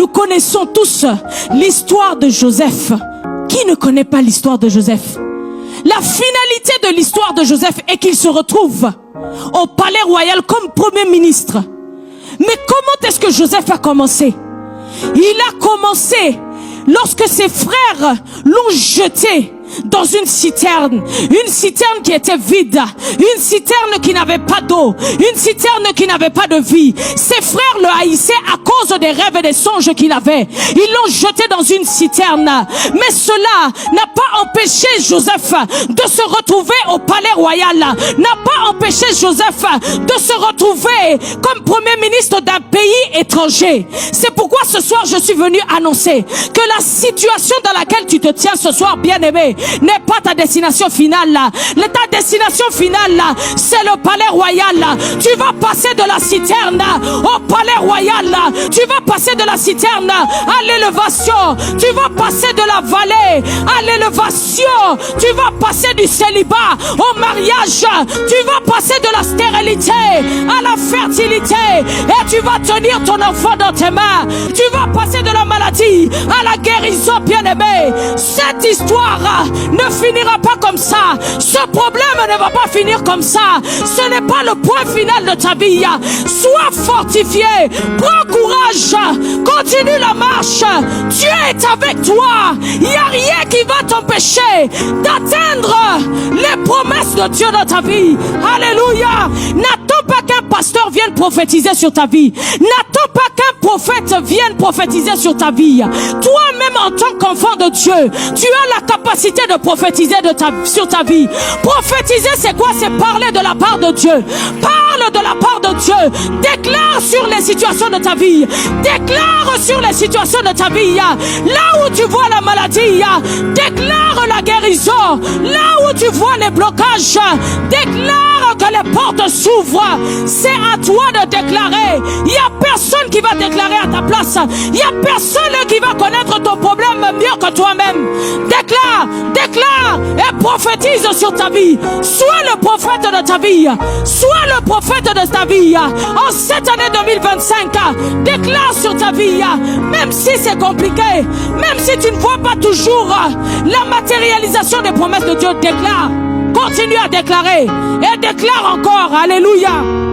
Nous connaissons tous l'histoire de Joseph. Qui ne connaît pas l'histoire de Joseph? La finalité de l'histoire de Joseph est qu'il se retrouve au palais royal comme premier ministre. Mais comment est-ce que Joseph a commencé? Il a commencé lorsque ses frères l'ont jeté dans une citerne qui était vide, une citerne qui n'avait pas d'eau, une citerne qui n'avait pas de vie. Ses frères le haïssaient à cause des rêves et des songes qu'il avait. Ils l'ont jeté dans une citerne, mais cela n'a pas empêché Joseph de se retrouver au palais royal, n'a pas empêché Joseph de se retrouver comme premier ministre d'un pays étranger. C'est pourquoi ce soir je suis venu annoncer que la situation dans laquelle tu te tiens ce soir, bien-aimé, n'est pas ta destination finale là. Ta destination finale là, c'est le palais royal là. Tu vas passer de la citerne au palais royal là. Tu vas passer de la citerne à l'élévation. Tu vas passer de la vallée à l'élévation. Tu vas passer du célibat au mariage. Tu vas passer de la stérilité à la fertilité. Et tu vas tenir ton enfant dans tes mains. Tu vas passer de la maladie à la guérison, bien-aimé. Cette histoire ne finira pas comme ça. Ce problème ne va pas finir comme ça. Ce n'est pas le point final de ta vie. Sois fortifié. Prends courage. Continue la marche. Dieu est avec toi. Il n'y a rien qui va t'empêcher d'atteindre les promesses de Dieu dans ta vie. Alléluia. N'attends pas qu'un pasteur vienne prophétiser sur ta vie. N'attends pas qu'un prophète vienne prophétiser sur ta vie. Toi-même en tant qu'enfant de Dieu, tu as la capacité de prophétiser sur ta vie. Prophétiser, c'est quoi? C'est parler de la part de Dieu. Parle de la part de Dieu. Déclare sur les situations de ta vie. Déclare sur les situations de ta vie. Là où tu vois la maladie, déclare la guérison. Là où tu vois les blocages, déclare que les portes s'ouvrent. C'est à toi de déclarer. Il n'y a personne qui va déclarer à ta place. Il n'y a personne qui va connaître ton problème mieux que toi-même. Déclare, déclare et prophétise sur ta vie. Sois le prophète de ta vie. Sois le prophète de ta vie. En cette année 2025, déclare sur ta vie. Même si c'est compliqué, même si tu ne vois pas toujours la matérialisation des promesses de Dieu, déclare. Continue à déclarer et déclare encore. Alléluia.